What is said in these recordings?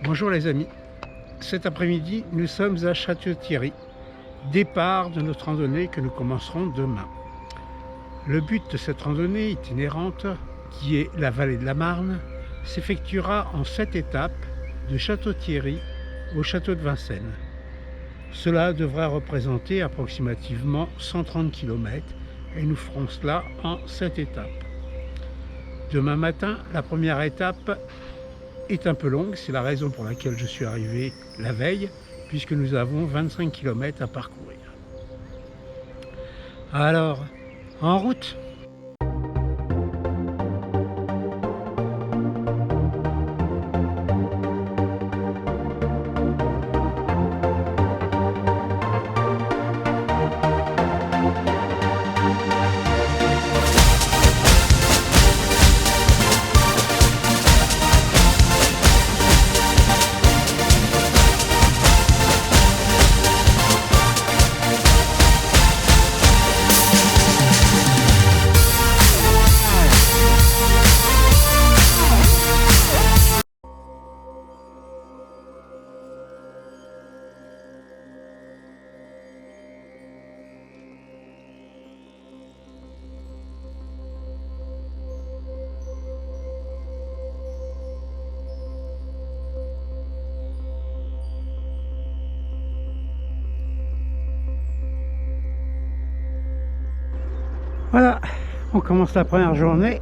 Bonjour les amis, cet après-midi nous sommes à Château-Thierry, départ de notre randonnée que nous commencerons demain. Le but de cette randonnée itinérante, qui est la vallée de la Marne, s'effectuera en 7 étapes de Château-Thierry au château de Vincennes. Cela devrait représenter approximativement 130 km et nous ferons cela en 7 étapes. Demain matin, la première étape est un peu longue, c'est la raison pour laquelle je suis arrivé la veille, puisque nous avons 25 km à parcourir. Alors, en route! Voilà, on commence la première journée.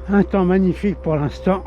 Un temps magnifique pour l'instant.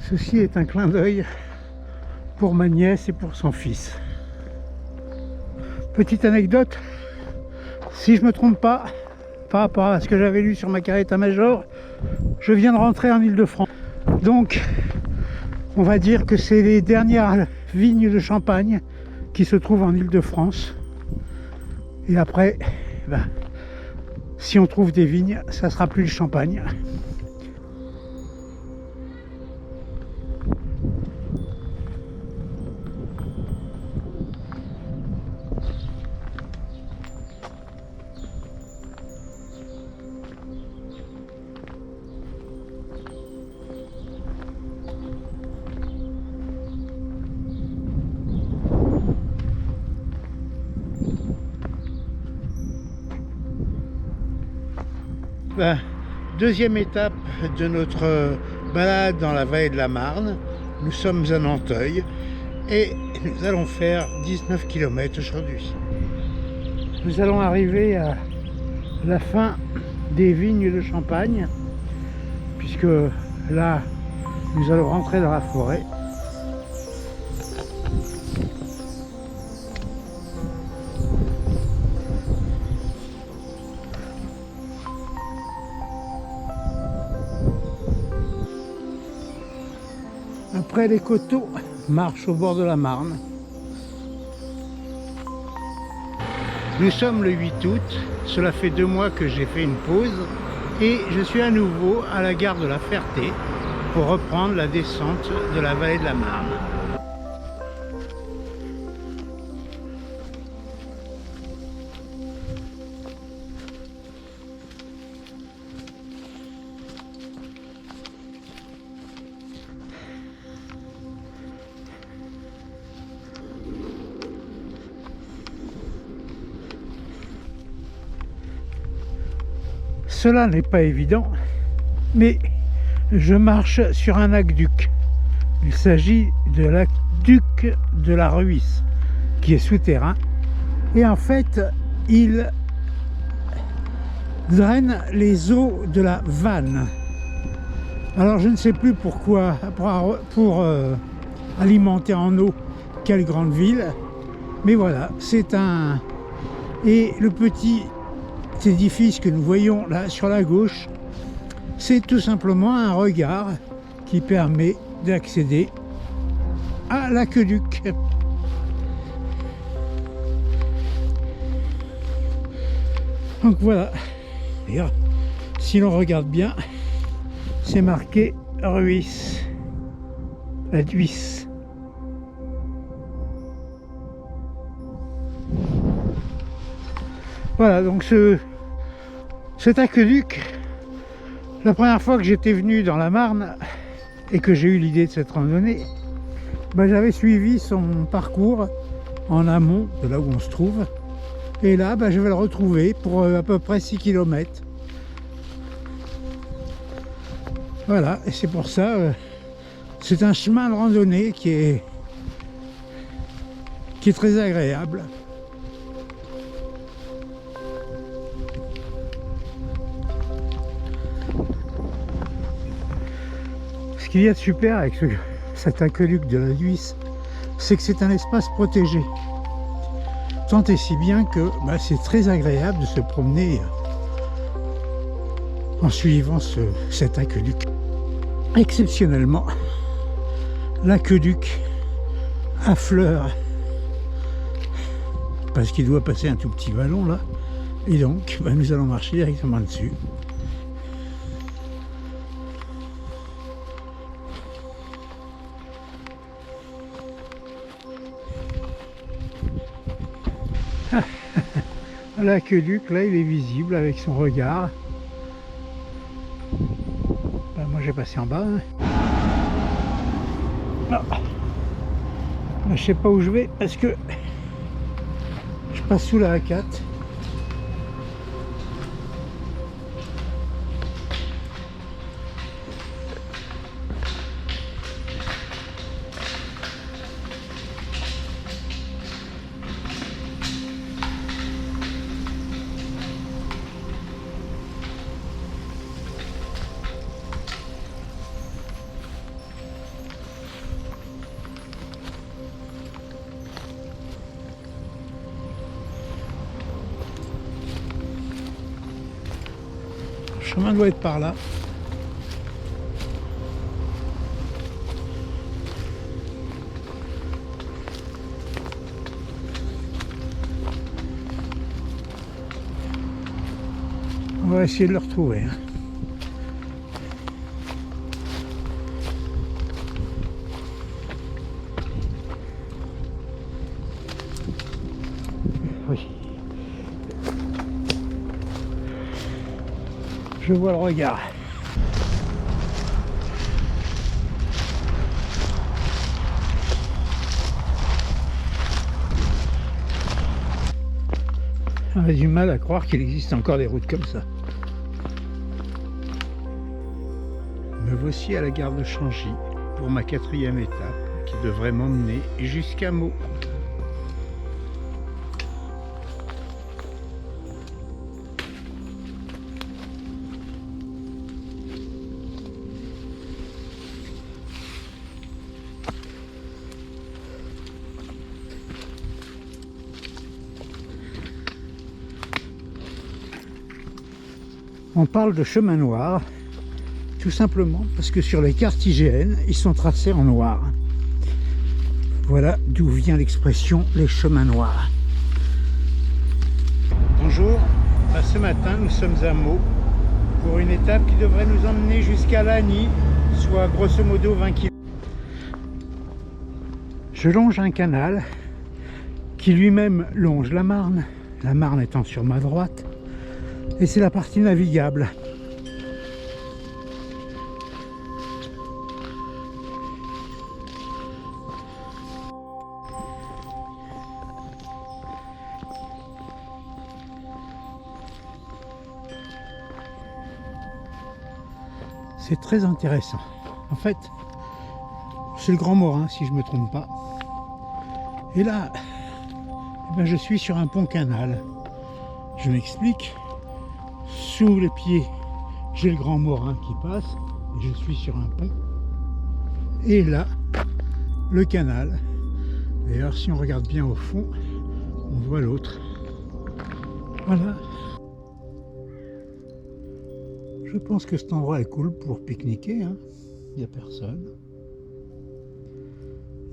Ceci est un clin d'œil pour ma nièce et pour son fils. Petite anecdote, si je ne me trompe pas, par rapport à ce que j'avais lu sur ma carte état-major, je viens de rentrer en Île-de-France. Donc, on va dire que c'est les dernières vignes de Champagne qui se trouvent en Île-de-France. Et après, si on trouve des vignes, ça sera plus le Champagne. Deuxième étape de notre balade dans la vallée de la Marne. Nous sommes à Nanteuil et nous allons faire 19 km aujourd'hui. Nous allons arriver à la fin des vignes de Champagne, puisque là nous allons rentrer dans la forêt. Après les coteaux, marche au bord de la Marne. Nous sommes le 8 août, cela fait 2 mois que j'ai fait une pause et je suis à nouveau à la gare de la Ferté pour reprendre la descente de la vallée de la Marne. cela n'est pas évident, mais je marche sur un aqueduc. Il s'agit de l'aqueduc de la Ruisse, qui est souterrain. Et en fait, il draine les eaux de la Vanne. Alors je ne sais plus pourquoi, pour alimenter en eau quelle grande ville, mais voilà, c'est un... Et le petit édifice que nous voyons là sur la gauche, c'est tout simplement un regard qui permet d'accéder à l'aqueduc. Donc voilà, et si l'on regarde bien, c'est marqué Ruisse, la Duisse. Voilà, donc cet aqueduc, la première fois que j'étais venu dans la Marne et que j'ai eu l'idée de cette randonnée, j'avais suivi son parcours en amont de là où on se trouve. Et là, je vais le retrouver pour à peu près 6 km. Voilà, et c'est pour ça, c'est un chemin de randonnée qui est très agréable. Ce qu'il y a de super avec cet aqueduc de la Duisse, c'est que c'est un espace protégé. Tant et si bien que c'est très agréable de se promener en suivant cet aqueduc. Exceptionnellement, l'aqueduc affleure parce qu'il doit passer un tout petit vallon là, et donc nous allons marcher directement dessus. L'aqueduc là, il est visible avec son regard. Moi j'ai passé en bas. Je sais pas où je vais parce que je passe sous la A4. Le chemin doit être par là. On va essayer de le retrouver. Oui. Je vois le regard. On a du mal à croire qu'il existe encore des routes comme ça. Me voici à la gare de Changy pour ma 4e étape qui devrait m'emmener jusqu'à Meaux. On parle de chemin noir, tout simplement parce que sur les cartes IGN, ils sont tracés en noir. Voilà d'où vient l'expression les chemins noirs. Bonjour, ce matin nous sommes à Meaux pour une étape qui devrait nous emmener jusqu'à Lagny, soit grosso modo 20 km. Je longe un canal qui lui-même longe la Marne étant sur ma droite. Et c'est la partie navigable. C'est très intéressant. En fait, c'est le Grand Morin, si je ne me trompe pas. Et là, eh ben, je suis sur un pont canal. Je m'explique. Sous les pieds, j'ai le Grand Morin qui passe. Et je suis sur un pont. Et là, le canal. D'ailleurs, si on regarde bien au fond, on voit l'autre. Voilà. Je pense que cet endroit est cool pour pique-niquer, hein. Il n'y a personne.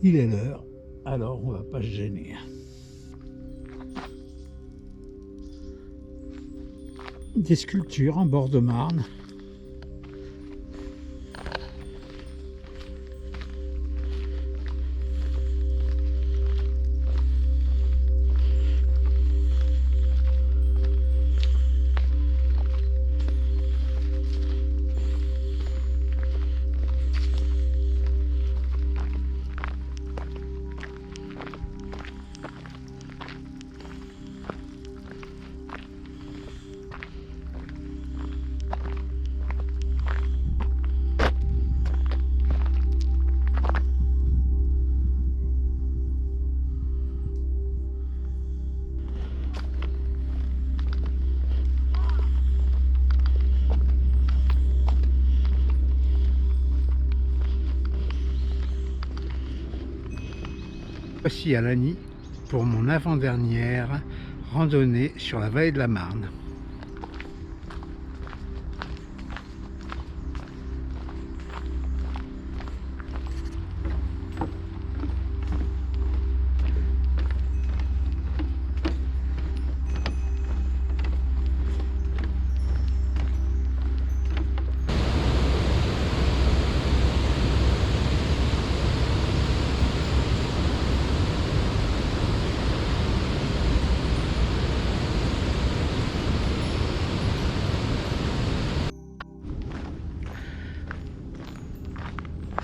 Il est l'heure, alors on va pas se gêner. Des sculptures en bord de Marne. Voici à Lagny pour mon avant-dernière randonnée sur la vallée de la Marne.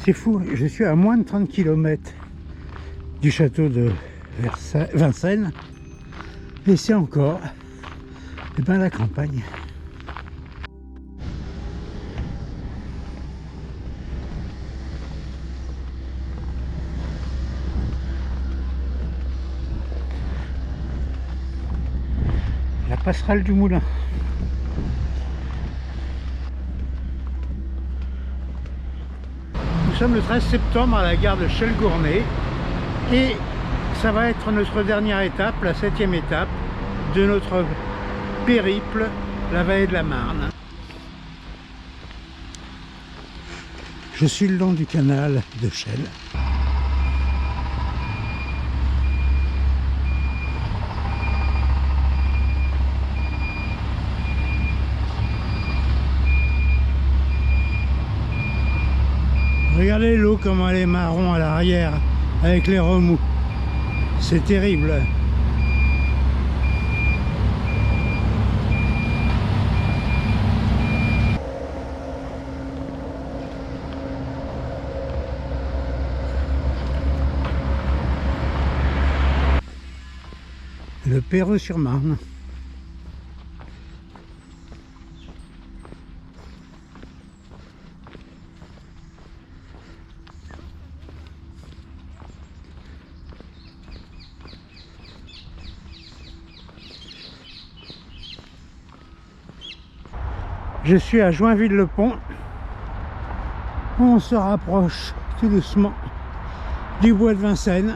C'est fou, je suis à moins de 30 km du château de Vincennes et c'est encore la campagne. La passerelle du Moulin. Nous sommes le 13 septembre à la gare de Chelles-Gournay et ça va être notre dernière étape, la 7e étape de notre périple, la vallée de la Marne. Je suis le long du canal de Chelles. Regardez l'eau comment elle est marron à l'arrière avec les remous. C'est terrible. Le Perreux-sur-Marne. Je suis à Joinville-le-Pont. On se rapproche tout doucement du bois de Vincennes.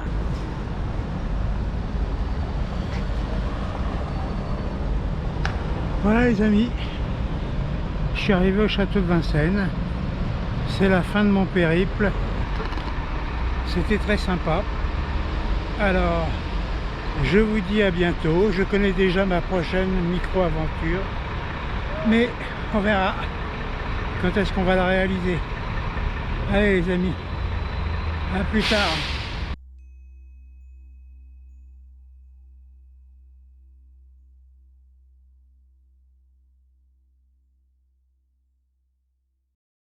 Voilà les amis, je suis arrivé au château de Vincennes. C'est la fin de mon périple. C'était très sympa. Alors, je vous dis à bientôt. Je connais déjà ma prochaine micro-aventure. Mais on verra quand est-ce qu'on va la réaliser. Allez les amis, à plus tard.